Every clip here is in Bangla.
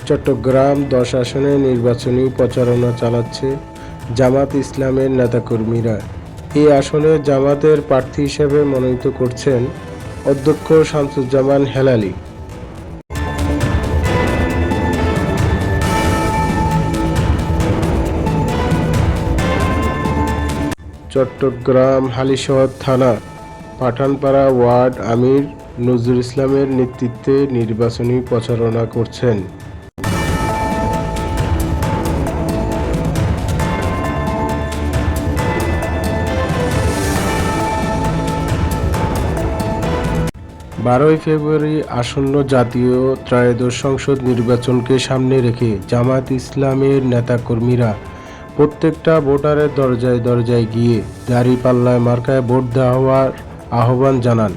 চট্টগ্রাম ১০ আসনে নির্বাচনী প্রচারণা চালাচ্ছে জামাত ইসলামের নেতাকর্মীরা। এই আসনে জামাতের প্রার্থী হিসেবে মনোনীত করছেন অধ্যক্ষ শামসুজ্জামান হেলালী। চট্টগ্রাম হালিশহর থানা পাঠানপাড়া ওয়ার্ড আমির নজরুল ইসলামের নেতৃত্বে নির্বাচনী প্রচারণা করছেন। বারোই ফেব্রুয়ারি আসন্ন জাতীয় ত্রয়োদশ সংসদ নির্বাচনকে সামনে রেখে জামায়াত ইসলামের নেতাকর্মীরা প্রত্যেকটা ভোটারের দরজায় দরজায় গিয়ে দাঁড়িপাল্লায় মার্কায় ভোট দেওয়ার আহ্বান জানান।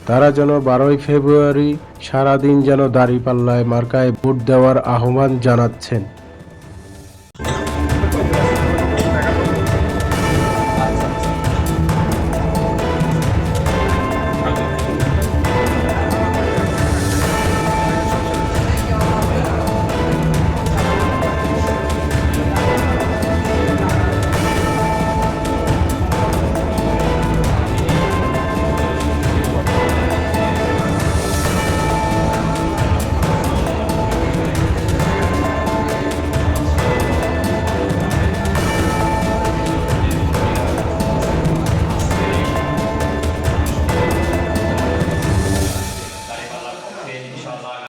তারা যেন 12ই ফেব্রুয়ারি সারাদিন যেন দাঁড়িপাল্লায় মার্কায় ভোট দেওয়ার আহ্বান জানাচ্ছেন।